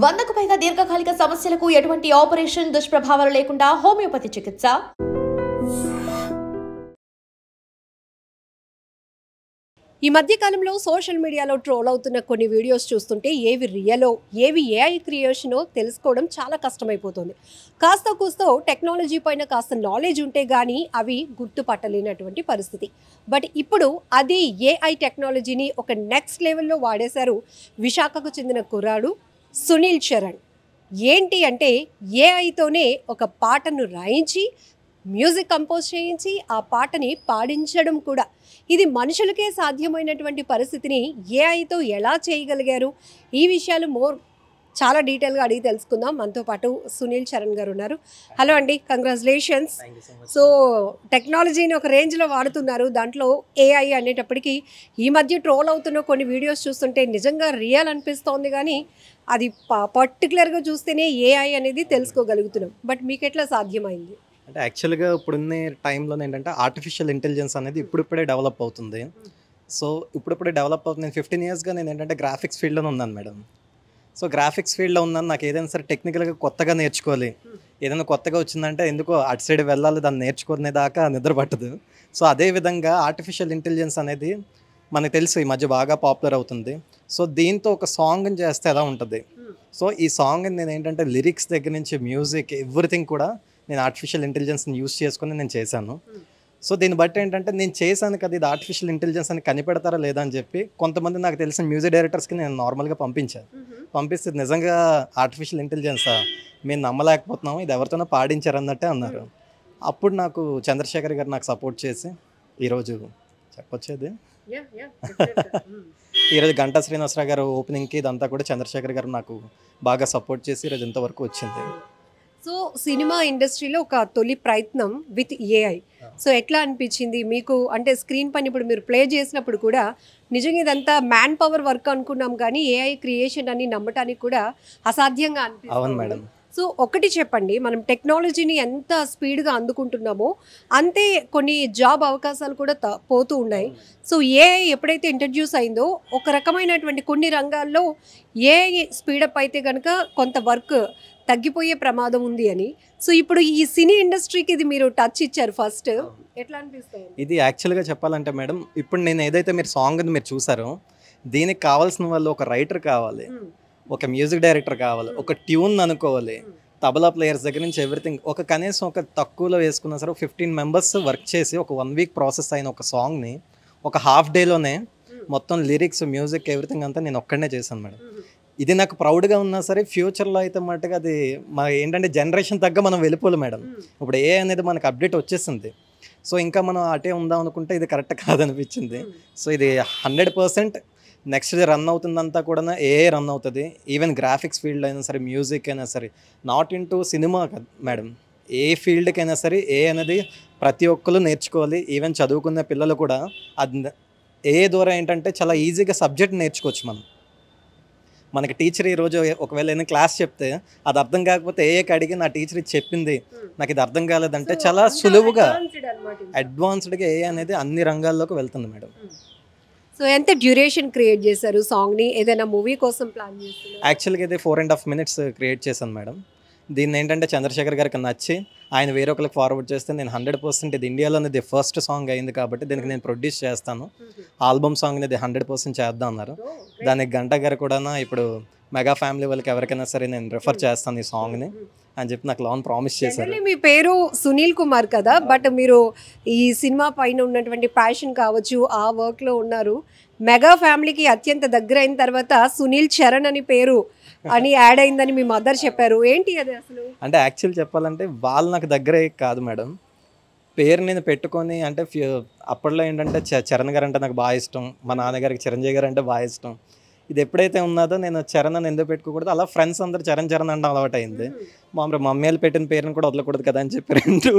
100కు పైగా దీర్ఘకాలిక సమస్యలకు ఎటువంటి ఆపరేషన్ దుష్ప్రభావాలు లేకుండా హోమియోపతి చికిత్స. ఈ మధ్య కాలంలో సోషల్ మీడియాలో ట్రోల్ అవుతున్న కొన్ని వీడియోస్ చూస్తుంటే ఏవి రియలో ఏవి ఏఐ క్రియేషనో తెలుసుకోవడం చాలా కష్టమైపోతుంది. కాస్త కూస్తో టెక్నాలజీ పైన కాస్త నాలెడ్జ్ ఉంటే కానీ అవి గుర్తుపట్టలేనటువంటి పరిస్థితి. బట్ ఇప్పుడు అది ఏఐ టెక్నాలజీని ఒక నెక్స్ట్ లెవెల్లో వాడేశారు విశాఖకు చెందిన కుర్రాడు సునీల్ చరణ్. ఏంటి అంటే ఏఐతోనే ఒక పాటను రాయించి మ్యూజిక్ కంపోజ్ చేయించి ఆ పాటని పాడించడం కూడా. ఇది మనుషులకే సాధ్యమైనటువంటి పరిస్థితిని ఏఐతో ఎలా చేయగలిగారు? ఈ విషయాలు చాలా డీటెయిల్గా అడిగి తెలుసుకుందాం. మనతో పాటు సునీల్ చరణ్ గారు ఉన్నారు. హలో అండి, కంగ్రాచులేషన్స్. సో టెక్నాలజీని ఒక రేంజ్లో వాడుతున్నారు. దాంట్లో ఏఐ అనేటప్పటికీ ఈ మధ్య ట్రోల్ అవుతున్న కొన్ని వీడియోస్ చూస్తుంటే నిజంగా రియల్ అనిపిస్తోంది, కానీ అది పర్టికులర్గా చూస్తేనే ఏఐ అనేది తెలుసుకోగలుగుతున్నాం. బట్ మీకు ఎట్లా సాధ్యమైంది? అంటే యాక్చువల్గా ఇప్పుడున్న టైంలో ఏంటంటే ఆర్టిఫిషియల్ ఇంటెలిజెన్స్ అనేది ఇప్పుడిప్పుడే డెవలప్ అవుతుంది. సో ఇప్పుడిప్పుడే డెవలప్ అవుతుంది. నేను 15 ఇయర్స్గా నేను ఏంటంటే గ్రాఫిక్స్ ఫీల్డ్లోనే ఉన్నాను మేడం. సో గ్రాఫిక్స్ ఫీల్డ్లో ఉన్నాను. నాకు ఏదైనా సరే టెక్నికల్గా కొత్తగా నేర్చుకోవాలి, ఏదైనా కొత్తగా వచ్చిందంటే ఎందుకో అటు సైడ్ వెళ్ళాలి, దాన్ని నేర్చుకునే దాకా నిద్ర పట్టదు. సో అదేవిధంగా ఆర్టిఫిషియల్ ఇంటెలిజెన్స్ అనేది మనకు తెలుసు ఈ మధ్య బాగా పాపులర్ అవుతుంది. సో దీంతో ఒక సాంగ్ని చేస్తే ఎలా ఉంటుంది. సో ఈ సాంగ్ నేను ఏంటంటే లిరిక్స్ దగ్గర నుంచి మ్యూజిక్ ఎవ్రీథింగ్ కూడా నేను ఆర్టిఫిషియల్ ఇంటెలిజెన్స్ని యూస్ చేసుకొని నేను చేశాను. సో దీన్ని బట్టి ఏంటంటే నేను చేశాను కదా, ఇది ఆర్టిఫిషియల్ ఇంటెలిజెన్స్ అని కనిపెడతారా లేదా అని చెప్పి కొంతమంది నాకు తెలిసిన మ్యూజిక్ డైరెక్టర్స్కి నేను నార్మల్గా పంపిస్తే నిజంగా ఆర్టిఫిషియల్ ఇంటెలిజెన్సా మేము నమ్మలేకపోతున్నాము, ఇది ఎవరితోనో పాడించారు అన్నట్టే అన్నారు. అప్పుడు నాకు చంద్రశేఖర్ గారు నాకు సపోర్ట్ చేసి ఈరోజు చెప్పొచ్చేది ఈరోజు గంటా శ్రీనివాసరావు గారు ఓపెనింగ్కి ఇదంతా కూడా చంద్రశేఖర్ గారు నాకు బాగా సపోర్ట్ చేసి ఈరోజు ఇంతవరకు వచ్చింది. సో సినిమా ఇండస్ట్రీలో ఒక తొలి ప్రయత్నం విత్ ఏఐ. సో ఎట్లా అనిపించింది మీకు? అంటే స్క్రీన్ పైన ఇప్పుడు మీరు ప్లే చేసినప్పుడు కూడా నిజంగా ఇదంతా మ్యాన్ పవర్ వర్క్ అనుకున్నాం, కానీ ఏఐ క్రియేషన్ అని నమ్మటానికి కూడా అసాధ్యంగా అనిపిస్తుంది. అవును మేడం. సో ఒకటి చెప్పండి, మనం టెక్నాలజీని ఎంత స్పీడ్గా అందుకుంటున్నామో అంతే కొన్ని జాబ్ అవకాశాలు కూడా పోతూ ఉన్నాయి. సో ఏఐ ఎప్పుడైతే ఇంట్రడ్యూస్ అయిందో ఒక రకమైనటువంటి కొన్ని రంగాల్లో ఏఐ స్పీడప్ అయితే కనుక కొంత వర్క్ తగ్గిపోయే ప్రమాదం ఉంది అని. సో ఇప్పుడు ఈ సినీ ఇండస్ట్రీకి ఇది మీరు టచ్ ఇచ్చారు ఫస్ట్, ఎట్లా అనిపిస్తుంది? ఇది యాక్చువల్గా చెప్పాలంటే మేడం, ఇప్పుడు నేను ఏదైతే మీరు సాంగ్ని మీరు చూసారో దీనికి కావాల్సిన వాళ్ళు ఒక రైటర్ కావాలి, ఒక మ్యూజిక్ డైరెక్టర్ కావాలి, ఒక ట్యూన్ అనుకోవాలి, తబలా ప్లేయర్స్ దగ్గర నుంచి ఎవ్రీథింగ్. ఒక కనీసం ఒక తక్కువలో వేసుకున్నా సరే 15 మెంబర్స్ వర్క్ చేసి ఒక 1 వీక్ ప్రాసెస్ అయిన ఒక సాంగ్ని ఒక హాఫ్ డేలోనే మొత్తం లిరిక్స్ మ్యూజిక్ ఎవ్రీథింగ్ అంతా నేను ఒక్కడనే చేశాను మేడం. ఇది నాకు ప్రౌడ్గా ఉన్నా సరే ఫ్యూచర్లో అయితే మట్టుగా అది మన ఏంటంటే జనరేషన్ తగ్గ మనం వెళ్ళిపోవాలి మేడం. ఇప్పుడు ఏ అనేది మనకు అప్డేట్ వచ్చేసింది. సో ఇంకా మనం అటే ఉందాం అనుకుంటే ఇది కరెక్ట్ కాదనిపించింది. సో ఇది 100% నెక్స్ట్ రన్ అవుతుందంతా కూడా ఏఐ రన్ అవుతుంది. ఈవెన్ గ్రాఫిక్స్ ఫీల్డ్ అయినా సరే, మ్యూజిక్ అయినా సరే, not in to cinema madam, ఏ ఫీల్డ్కైనా సరే ఏ అనేది ప్రతి ఒక్కరు నేర్చుకోవాలి. ఈవెన్ చదువుకునే పిల్లలు కూడా అది ఏ ద్వారా ఏంటంటే చాలా ఈజీగా సబ్జెక్ట్ నేర్చుకోవచ్చు. మనకి టీచర్ ఈరోజు ఒకవేళ ఏదైనా క్లాస్ చెప్తే అది అర్థం కాకపోతే ఏఐకి అడిగి నా టీచర్ ఇది చెప్పింది నాకు ఇది అర్థం కాలేదంటే చాలా సులువుగా అడ్వాన్స్డ్గా ఏఐ అనేది అన్ని రంగాల్లోకి వెళ్తుంది మేడం. సో ఎంత డ్యూరేషన్ క్రియేట్ చేశారు సాంగ్ని? ఏదైనా మూవీ కోసం ప్లాన్ చేస్తున్నారు? యాక్చువల్గా ఇది 4.5 minutes క్రియేట్ చేశాను మేడం. దీన్ని ఏంటంటే చంద్రశేఖర్ గారికి నచ్చి ఆయన వేరే ఒకరికి ఫార్వర్డ్ చేస్తే నేను 100% ఇది ఇండియాలోనే ఇది ఫస్ట్ సాంగ్ అయింది కాబట్టి దీనికి నేను ప్రొడ్యూస్ చేస్తాను, ఆల్బమ్ సాంగ్ ఇది 100% చేద్దాం అన్నారు. దానికి గంట గారు కూడా ఇప్పుడు మెగా ఫ్యామిలీ వాళ్ళకి ఎవరికైనా సరే నేను రిఫర్ చేస్తాను ఈ సాంగ్ని అని చెప్పి నాకు లోన్ ప్రామిస్ చేశారు. మీ పేరు సునీల్ కుమార్ కదా, బట్ మీరు ఈ సినిమా పైన ఉన్నటువంటి ప్యాషన్ కావచ్చు, ఆ వర్క్లో ఉన్నారు. మెగా ఫ్యామిలీకి అత్యంత దగ్గర అయిన తర్వాత సునీల్ చరణ్ అని పేరు అని యాడ్ అయిందని మీ మదర్ చెప్పారు. ఏంటి అది అసలు? అంటే యాక్చువల్ చెప్పాలంటే వాళ్ళు నాకు దగ్గరే కాదు మేడం. పేరు నేను పెట్టుకొని అంటే అప్పట్లో ఏంటంటే చరణ్ గారు అంటే నాకు బాగా ఇష్టం, మా నాన్నగారికి చిరంజీవి గారు అంటే బాగా ఇష్టం. ఇది ఎప్పుడైతే ఉన్నదో నేను చరణ్ అని ఎందుకు పెట్టుకోకూడదు, అలా ఫ్రెండ్స్ అందరూ చరణ్ అంటే అలవాటు అయింది. మమ్మల్ని మమ్మీలు పెట్టిన పేరుని కూడా వదలకూడదు కదా అని చెప్పి రెండు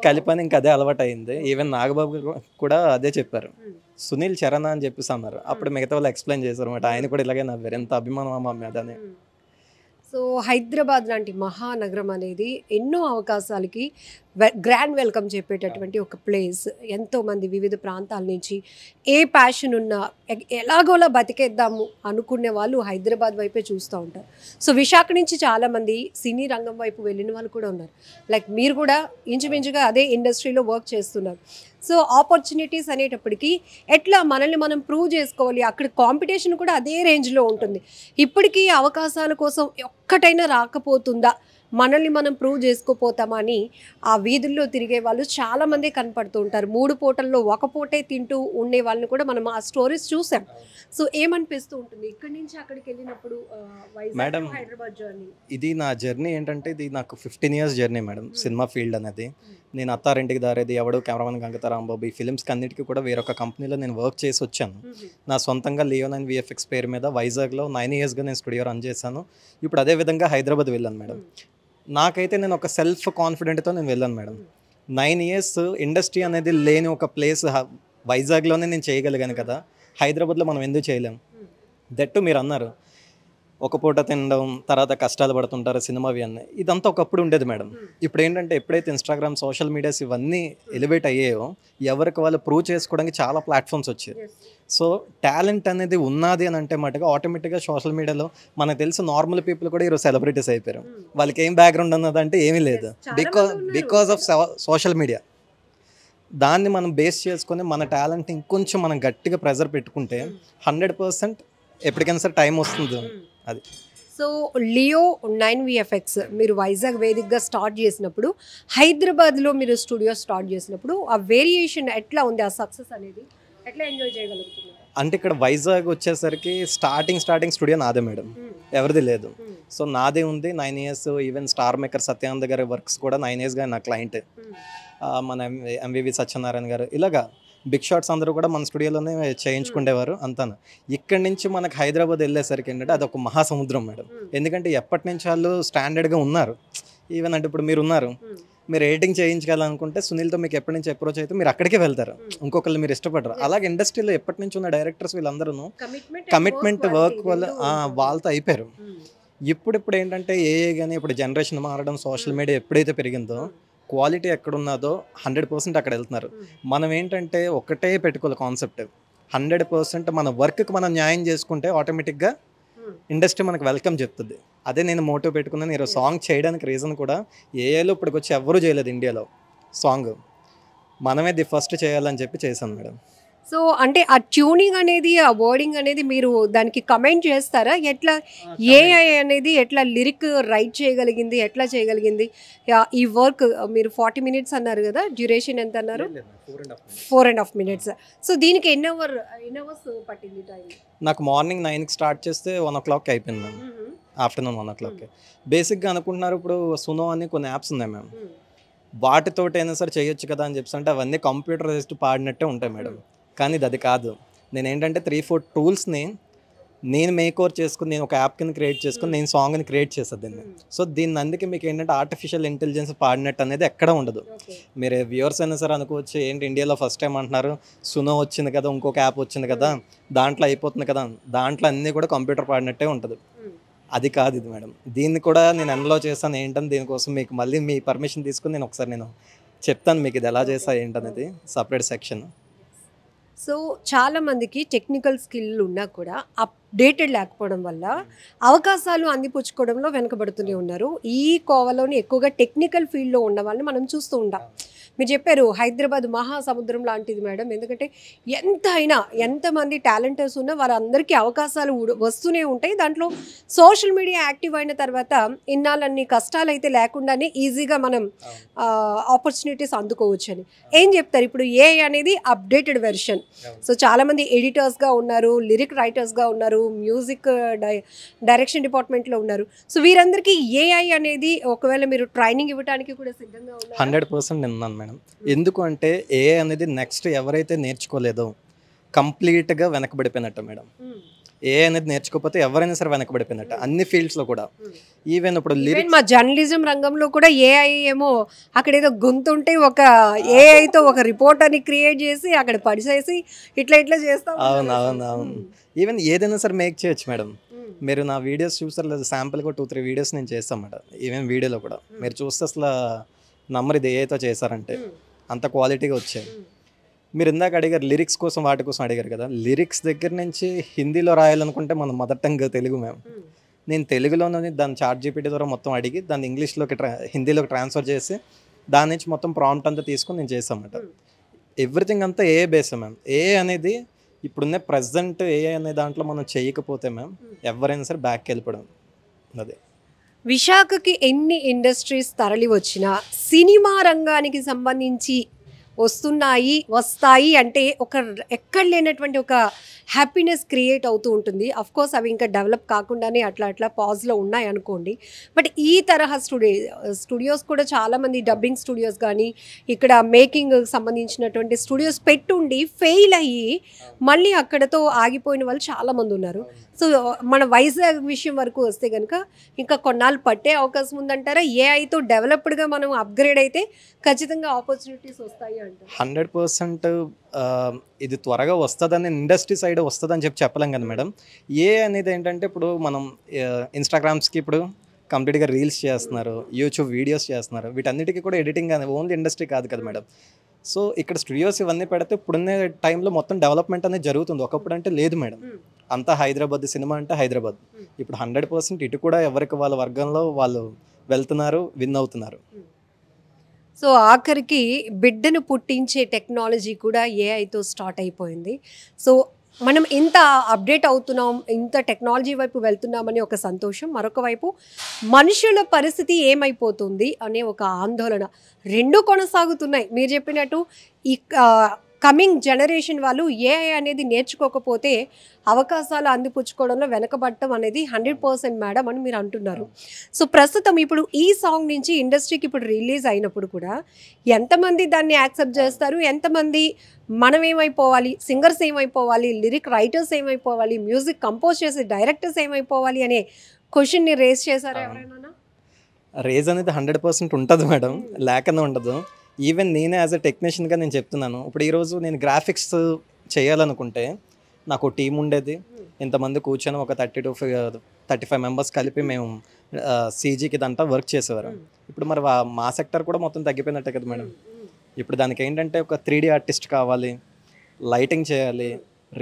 కలిపని ఇంకా అదే అలవాటు అయింది. ఈవెన్ నాగబాబు కూడా అదే చెప్పారు, సునీల్ చరణ్ అని చెప్పేసి అన్నారు. అప్పుడు మిగతా వాళ్ళు ఎక్స్ప్లెయిన్ చేశారు అన్నమాట. ఆయన కూడా ఇలాగే నవ్వారు, ఎంత అభిమానం మా మీద అని. సో హైదరాబాద్ లాంటి మహానగరం అనేది ఎన్నో అవకాశాలకి గ్రాండ్ వెల్కమ్ చెప్పేటటువంటి ఒక ప్లేస్. ఎంతోమంది వివిధ ప్రాంతాల నుంచి ఏ ప్యాషన్ ఉన్నా ఎలాగోలా బతికేద్దాము అనుకునే వాళ్ళు హైదరాబాద్ వైపే చూస్తూ ఉంటారు. సో విశాఖ నుంచి చాలామంది సినీ రంగం వైపు వెళ్ళిన వాళ్ళు కూడా ఉన్నారు. లైక్ మీరు కూడా ఇంచుమించుగా అదే ఇండస్ట్రీలో వర్క్ చేస్తున్నారు. సో ఆపర్చునిటీస్ అనేటప్పటికీ ఎట్లా మనల్ని మనం ప్రూవ్ చేసుకోవాలి, అక్కడ కాంపిటీషన్ కూడా అదే రేంజ్లో ఉంటుంది. ఇప్పటికీ అవకాశాల కోసం ఒక్కటైనా రాకపోతుందా, మనల్ని మనం ప్రూవ్ చేసుకోపోతామా అని ఆ వీధుల్లో తిరిగే వాళ్ళు చాలామంది కనపడుతూ ఉంటారు. 3 పూటల్లో ఒక పూటే తింటూ ఉండే వాళ్ళని కూడా మనం ఆ స్టోరీస్ చూసాం. సో ఏమనిపిస్తూ ఉంటుంది ఇక్కడి నుంచి అక్కడికి వెళ్ళినప్పుడు మేడం, హైదరాబాద్ జర్నీ? ఇది నా జర్నీ ఏంటంటే ఇది నాకు 15 years journey madam. Cinema field అనేది నేను అత్తారింటికి దారేది, ఎవడు కెమెరామెన్ గంగత రాంబాబు, ఈ ఫిల్మ్స్కి అన్నిటికీ కూడా వేరొక కంపెనీలో నేను వర్క్ చేసి వచ్చాను. నా సొంతంగా లియోనైన్ విఎఫ్ఎక్స్ పేరు మీద వైజాగ్లో 9 ఇయర్స్గా నేను స్టూడియో రన్ చేశాను. ఇప్పుడు అదే విధంగా హైదరాబాద్ వెళ్ళాను మేడం. నాకైతే నేను ఒక సెల్ఫ్ కాన్ఫిడెంట్తో నేను వెళ్ళాను మేడం. 9 ఇయర్స్ ఇండస్ట్రీ అనేది లేని ఒక ప్లేస్ వైజాగ్లోనే నేను చేయగలిగాను కదా, హైదరాబాద్లో మనం ఎందుకు చేయలేం? దట్టు మీరు అన్నారు ఒక పూట తినడం, తర్వాత కష్టాలు పడుతుంటారు సినిమావి అన్నీ, ఇదంతా ఒకప్పుడు ఉండేది మేడం. ఇప్పుడు ఏంటంటే ఎప్పుడైతే ఇన్స్టాగ్రామ్, సోషల్ మీడియాస్ ఇవన్నీ ఎలివేట్ అయ్యాయో ఎవరికి వాళ్ళు ప్రూవ్ చేసుకోవడానికి చాలా ప్లాట్ఫామ్స్ వచ్చాయి. సో టాలెంట్ అనేది ఉన్నది అని అంటే మటుగా ఆటోమేటిక్గా సోషల్ మీడియాలో మనకు తెలిసి నార్మల్ పీపుల్ కూడా ఈరోజు సెలబ్రిటీస్ అయిపోయారు. వాళ్ళకి ఏం బ్యాక్గ్రౌండ్ ఉన్నదంటే ఏమీ లేదు, బికాస్ ఆఫ్ సోషల్ మీడియా. దాన్ని మనం బేస్ చేసుకొని మన టాలెంట్ ఇంకొంచెం మనం గట్టిగా ప్రెజర్ పెట్టుకుంటే 100% ఎప్పటికైనా సరే టైం వస్తుంది. అది సో లియో 9 విఎఫ్ఎక్స్ మీరు వైజాగ్ వేదికగా స్టార్ట్ చేసినప్పుడు, హైదరాబాద్లో మీరు స్టూడియో స్టార్ట్ చేసినప్పుడు ఆ వేరియేషన్ ఎట్లా ఉంది, ఆ సక్సెస్ అనేది ఎట్లా ఎంజాయ్ చేయగలుగుతున్నారు? అంటే ఇక్కడ వైజాగ్ వచ్చేసరికి స్టార్టింగ్ స్టూడియో నాదే మేడం, ఎవరిది లేదు. సో నాదే ఉంది 9 years. Even star maker Satyanand గారి వర్క్స్ కూడా 9 ఇయర్స్గా నా క్లయింట్. మన ఎంవివి సత్యనారాయణ గారు, ఇలాగా బిగ్ షాట్స్ అందరూ కూడా మన స్టూడియోలోనే చేయించుకునేవారు అంతాను. ఇక్కడి నుంచి మనకు హైదరాబాద్ వెళ్ళేసరికి ఏంటంటే అది ఒక మహాసముద్రం మేడం. ఎందుకంటే ఎప్పటి నుంచి వాళ్ళు స్టాండర్డ్గా ఉన్నారు. ఈవెన్ అంటే ఇప్పుడు మీరు ఉన్నారు, మీరు ఎడిటింగ్ చేయించాలనుకుంటే సునీల్తో మీకు ఎప్పటి నుంచి అప్రోచ్ అయితే మీరు అక్కడికే వెళ్తారు, ఇంకొకళ్ళు మీరు ఇష్టపడరు. అలాగే ఇండస్ట్రీలో ఎప్పటి నుంచి ఉన్న డైరెక్టర్స్ వీళ్ళందరూ కమిట్మెంట్ వర్క్ వల్ల వాళ్ళతో అయిపోయారు. ఇప్పుడు ఏంటంటే కానీ ఇప్పుడు జనరేషన్ మారడం, సోషల్ మీడియా ఎప్పుడైతే పెరిగిందో క్వాలిటీ ఎక్కడున్నదో 100% అక్కడ వెళ్తున్నారు. మనం ఏంటంటే ఒకటే పెట్టుకోవాలి కాన్సెప్ట్, 100% మన వర్క్కి మనం న్యాయం చేసుకుంటే ఆటోమేటిక్గా ఇండస్ట్రీ మనకు వెల్కమ్ చెప్తుంది. అదే నేను మోటివ్ పెట్టుకున్నాను. నేను సాంగ్ చేయడానికి రీజన్ కూడా ఏఏలో ఇప్పటికి వచ్చి ఎవరూ చేయలేదు ఇండియాలో సాంగ్, మనమే ది ఫస్ట్ చేయాలని చెప్పి చేశాను మేడం. సో అంటే ఆ ట్యూనింగ్ అనేది, ఆ వర్డింగ్ అనేది మీరు దానికి కమెంట్ చేస్తారా? ఎట్లా ఏఐ అనేది ఎట్లా లిరిక్ రైట్ చేయగలిగింది, ఎట్లా చేయగలిగింది ఈ వర్క్? మీరు 40 మినిట్స్ అన్నారు కదా, డ్యూరేషన్ ఎంత అన్నారు? 4.5 మినిట్స్. సో దీనికి ఎన్ని అవర్స్ పట్టింది టైం? నాకు మార్నింగ్ 9కి స్టార్ట్ చేస్తే 1 o'clock అయిపోయింది మ్యామ్, ఆఫ్టర్నూన్ 1 o'clock. బేసిక్గా అనుకుంటున్నారు ఇప్పుడు సునో అని కొన్ని యాప్స్ ఉన్నాయి మ్యామ్, వాటితోటి అయినా సరే చేయొచ్చు కదా అని చెప్పి అంటే అవన్నీ కంప్యూటరైజ్డ్ పాడినట్టే ఉంటాయి మేడం. కానీ ఇది అది కాదు. నేను ఏంటంటే 3-4 టూల్స్ని నేను మేక్ ఓవర్ చేసుకుని నేను ఒక యాప్ కింద క్రియేట్ చేసుకుని నేను సాంగ్ని క్రియేట్ చేస్తాను దీన్ని. సో దీన్ని అందుకే మీకు ఏంటంటే ఆర్టిఫిషియల్ ఇంటెలిజెన్స్ పాడినట్టు అనేది ఎక్కడ ఉండదు. మీరు వ్యూవర్స్ అయినా సరే అనుకోవచ్చు ఏంటి ఇండియాలో ఫస్ట్ టైం అంటున్నారు, సునో వచ్చింది కదా, ఇంకొక యాప్ వచ్చింది కదా, దాంట్లో అయిపోతుంది కదా, దాంట్లో అన్నీ కూడా కంప్యూటర్ పాడినట్టే ఉంటుంది. అది కాదు ఇది మేడం. దీన్ని కూడా నేను ఎండ్లో చేస్తాను ఏంటని దీనికోసం మీకు మళ్ళీ మీ పర్మిషన్ తీసుకుని నేను ఒకసారి నేను చెప్తాను మీకు ఇది ఎలా చేస్తా ఏంటనేది సపరేట్ సెక్షన్. సో చాలామందికి టెక్నికల్ స్కిల్ ఉన్నా కూడా అప్డేటెడ్ లేకపోవడం వల్ల అవకాశాలు అందిపుచ్చుకోవడంలో వెనకబడుతూనే ఉన్నారు. ఈ కోవలోని ఎక్కువగా టెక్నికల్ ఫీల్డ్లో ఉన్న వాళ్ళని మనం చూస్తూ ఉంటాం. మీరు చెప్పారు హైదరాబాద్ మహాసముద్రం లాంటిది మేడం, ఎందుకంటే ఎంతమంది టాలెంటర్స్ ఉన్నా వారందరికీ అవకాశాలు వస్తూనే ఉంటాయి. దాంట్లో సోషల్ మీడియా యాక్టివ్ అయిన తర్వాత ఇన్నాళ్ళన్ని కష్టాలు అయితే లేకుండానే ఈజీగా మనం ఆపర్చునిటీస్ అందుకోవచ్చు అని ఏం చెప్తారు? ఇప్పుడు ఏఐ అనేది అప్డేటెడ్ వెర్షన్. సో చాలామంది ఎడిటర్స్గా ఉన్నారు, లిరిక్ రైటర్స్గా ఉన్నారు, మ్యూజిక్ డైరెక్షన్ డిపార్ట్మెంట్లో ఉన్నారు. సో వీరందరికీ ఏఐ అనేది ఒకవేళ మీరు ట్రైనింగ్ ఇవ్వడానికి కూడా సిద్ధంగా ఉన్నారు? 100% ఉన్నాను మేడం. ఎందుకు అంటే ఏఐ అనేది నెక్స్ట్ ఎవరైతే నేర్చుకోలేదో కంప్లీట్గా వెనకబడిపోయినట్టు మేడం. ఏఐ అనేది నేర్చుకోకపోతే ఎవరైనా సరే వెనకబడిపోయినట్టు అన్ని ఫీల్డ్స్లో కూడా. ఈవెన్ ఇప్పుడు మా జర్నలిజం రంగంలో కూడా ఏఐ ఏమో అక్కడ ఏదో గుంతుంటే ఒక ఏఐతో ఒక రిపోర్టర్ని క్రియేట్ చేసి అక్కడ పడిచేసి ఇట్లా చేస్తాం. అవును. ఈవెన్ ఏదైనా సరే మేక్ చేయొచ్చు మేడం. మీరు నా వీడియోస్ చూస్తారు లేదా, శాంపుల్గా 2-3 వీడియోస్ నేను చేస్తాను మేడం. ఈవెన్ వీడియోలో కూడా మీరు చూస్తే అసలు నమ్మరు ఇది ఏఐతో చేశారంటే, అంత క్వాలిటీగా వచ్చాయి. మీరు ఇందాక అడిగారు లిరిక్స్ కోసం వాటి కోసం అడిగారు కదా, లిరిక్స్ దగ్గర నుంచి హిందీలో రాయాలనుకుంటే మన మదర్ టంగ్ తెలుగు మ్యామ్. నేను తెలుగులోనే దాన్ని ChatGPT ద్వారా మొత్తం అడిగి దాన్ని ఇంగ్లీష్లోకి హిందీలోకి ట్రాన్స్ఫర్ చేసి దాని నుంచి మొత్తం ప్రాంప్ట్ అంతా తీసుకొని నేను చేసామన్నమాట. ఎవ్రీథింగ్ అంతా ఏఐ బేస్ మ్యామ్. ఏఐ అనేది ఇప్పుడున్న ప్రజెంట్ ఏఐ అనే దాంట్లో మనం చేయకపోతే మ్యామ్ ఎవరైనా సరే బ్యాక్కి వెళ్ళిపోవడం. అదే విశాఖకి ఎన్ని ఇండస్ట్రీస్ తరలి వచ్చినా సినిమా రంగానికి సంబంధించి వస్తాయి అంటే ఒక ఎక్కడ లేనటువంటి ఒక హ్యాపీనెస్ క్రియేట్ అవుతూ ఉంటుంది. కోర్స్ అవి ఇంకా డెవలప్ కాకుండానే అట్లా పాజ్లో ఉన్నాయి అనుకోండి. బట్ ఈ తరహా స్టూడియోస్ కూడా చాలామంది డబ్బింగ్ స్టూడియోస్ కానీ ఇక్కడ మేకింగ్ సంబంధించినటువంటి స్టూడియోస్ పెట్టుండి ఫెయిల్ అయ్యి మళ్ళీ అక్కడతో ఆగిపోయిన వాళ్ళు చాలామంది ఉన్నారు. సో మన వైజాగ్ విషయం వరకు వస్తే కనుక ఇంకా కొన్నాళ్ళు పట్టే అవకాశం ఉందంటారా? ఏఐతో డెవలప్డ్గా మనం అప్గ్రేడ్ అయితే ఖచ్చితంగా ఆపర్చునిటీస్ వస్తాయి అంటారు. 100% ఇది త్వరగా వస్తుందని ఇండస్ట్రీ సైడ్ వస్తుందని చెప్పలేం కదా మేడం. ఏ అనేది ఏంటంటే ఇప్పుడు మనం ఇన్స్టాగ్రామ్స్కి ఇప్పుడు కంప్లీట్గా రీల్స్ చేస్తున్నారు, యూట్యూబ్ వీడియోస్ చేస్తున్నారు, వీటన్నిటికీ కూడా ఎడిటింగ్ అనేది ఓన్లీ ఇండస్ట్రీ కాదు కదా మేడం. సో ఇక్కడ స్టూడియోస్ ఇవన్నీ పెడితే ఇప్పుడున్న టైంలో మొత్తం డెవలప్మెంట్ అనేది జరుగుతుంది. ఒకప్పుడు అంటే లేదు మేడం, అంతా హైదరాబాద్ సినిమా అంటే హైదరాబాద్. ఇప్పుడు 100% ఇటు కూడా ఎవరికి వాళ్ళ వర్గంలో వాళ్ళు వెళ్తున్నారు, విన్ అవుతున్నారు. సో ఆఖరికి బిడ్డను పుట్టించే టెక్నాలజీ కూడా ఏఐతో స్టార్ట్ అయిపోయింది. సో మనం ఇంత అప్డేట్ అవుతున్నాం, ఇంత టెక్నాలజీ వైపు వెళ్తున్నామని ఒక సంతోషం, మరొక వైపు మనుషుల పరిస్థితి ఏమైపోతుంది అనే ఒక ఆందోళన రెండు కొనసాగుతున్నాయి. మీరు చెప్పినట్టు ఈ కమింగ్ జనరేషన్ వాళ్ళు ఏఐ అనేది నేర్చుకోకపోతే అవకాశాలు అందిపుచ్చుకోవడంలో వెనకబడటం అనేది 100% మేడం అని మీరు అంటున్నారు. సో ప్రస్తుతం ఇప్పుడు ఈ సాంగ్ నుంచి ఇండస్ట్రీకి ఇప్పుడు రిలీజ్ అయినప్పుడు కూడా ఎంతమంది దాన్ని యాక్సెప్ట్ చేస్తారు, ఎంతమంది మనం ఏమైపోవాలి, సింగర్స్ ఏమైపోవాలి, లిరిక్ రైటర్స్ ఏమైపోవాలి, మ్యూజిక్ కంపోజ్ చేసే డైరెక్టర్స్ ఏమైపోవాలి అనే క్వశ్చన్ని రేస్ చేశారా ఎవరైనా? రేజ్ అనేది 100% ఉంటుంది మేడం, లేకనే ఉండదు. ఈవెన్ నేనే యాజ్ అ టెక్నీషియన్గా నేను చెప్తున్నాను. ఇప్పుడు ఈరోజు నేను గ్రాఫిక్స్ చేయాలనుకుంటే నాకు టీం ఉండేది, ఇంతమంది కూర్చొని ఒక 30 to 35 మెంబర్స్ కలిపి మేము సీజీకి ఇదంతా వర్క్ చేసేవారు. ఇప్పుడు మరి మా సెక్టర్ కూడా మొత్తం తగ్గిపోయినట్టే కదా మేడం. ఇప్పుడు దానికి ఏంటంటే ఒక 3D ఆర్టిస్ట్ కావాలి, లైటింగ్ చేయాలి,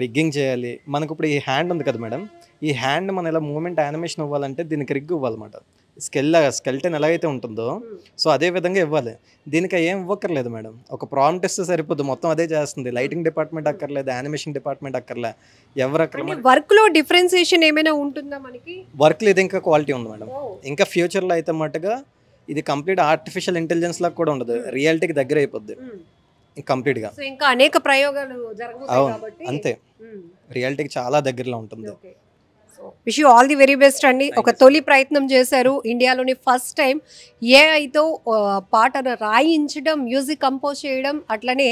రిగ్గింగ్ చేయాలి. మనకు ఇప్పుడు ఈ హ్యాండ్ ఉంది కదా మేడం, ఈ హ్యాండ్ మన ఇలా మూమెంట్ యానిమేషన్ ఇవ్వాలంటే దీనికి రిగ్ ఇవ్వాలన్నమాట. స్కెల్టన్ ఎలా అయితే ఉంటుందో సో అదే విధంగా ఇవ్వాలి. దీనికి ఏం ఇవ్వక్కర్లేదు మేడం, ఒక ప్రాంప్ట్ ఇస్తే సరిపోద్దు, మొత్తం అదే చేస్తుంది. లైటింగ్ డిపార్ట్మెంట్ అక్కర్లేదు, యానిమేషన్ డిపార్ట్మెంట్ అక్కర్లే, ఎవరక్కర్లేదు. వర్క్ లో డిఫరెన్సియేషన్ ఏమైనా ఉంటుందా మనకి? వర్క్ లో ఇది ఇంకా క్వాలిటీ ఉంది మేడం. ఇంకా ఫ్యూచర్లో అయితే మట్టుగా ఇది కంప్లీట్ ఆర్టిఫిషియల్ ఇంటెలిజెన్స్ లాగా కూడా ఉండదు, రియాలిటీకి దగ్గర అయిపోద్ది కంప్లీట్గా. ఇంకా అనేక ప్రయోగాలు జరుగుతాయి కాబట్టి అంతే, రియాలిటీకి చాలా దగ్గరలో ఉంటుంది. Wish you all the very best అండి. ఒక తొలి ప్రయత్నం చేశారు, ఇండియాలోని ఫస్ట్ టైం ఏఐతో పాటను రాయించడం, మ్యూజిక్ కంపోజ్ చేయడం, అట్లనే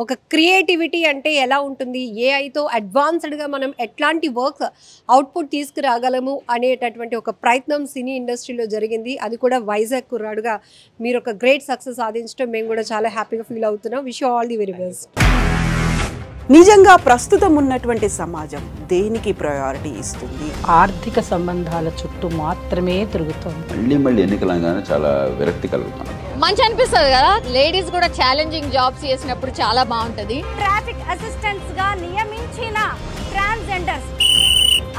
ఒక క్రియేటివిటీ అంటే ఎలా ఉంటుంది, ఏఐతో అడ్వాన్స్డ్గా మనం ఎట్లాంటి వర్క్ అవుట్పుట్ తీసుకురాగలము అనేటటువంటి ఒక ప్రయత్నం సినీ ఇండస్ట్రీలో జరిగింది. అది కూడా వైజాగ్ కుర్రాడుగా మీరు ఒక గ్రేట్ సక్సెస్ సాధించడం మేము కూడా చాలా హ్యాపీగా ఫీల్ అవుతున్నాం. Wish you all the very best. నిజంగా ప్రస్తుతం ఉన్నటువంటి సమాజం దేనికి ప్రయారిటీ ఇస్తుంది? ఆర్థిక సంబంధాల చుట్టూ మాత్రమే తిరుగుతుంది. మళ్ళీ ఎన్నికలంగానే చాలా విరక్తి కలుగుతాను. మంచి అనిపిస్తుంది కదా, లేడీస్ కూడా ఛాలెంజింగ్ జాబ్స్ చేసినప్పుడు చాలా బాగుంటది. ట్రాఫిక్ అసిస్టెంట్స్ గా నియమించిన ట్రాన్స్జెండర్స్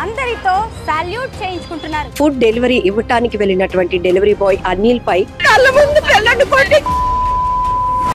అందరితో సాల్యూట్ చేయించుకుంటున్నారు. ఫుడ్ డెలివరీ ఇవ్వటానికి వెళ్ళినటువంటి డెలివరీ బాయ్ అనిల్ పై కళ్ళ ముందు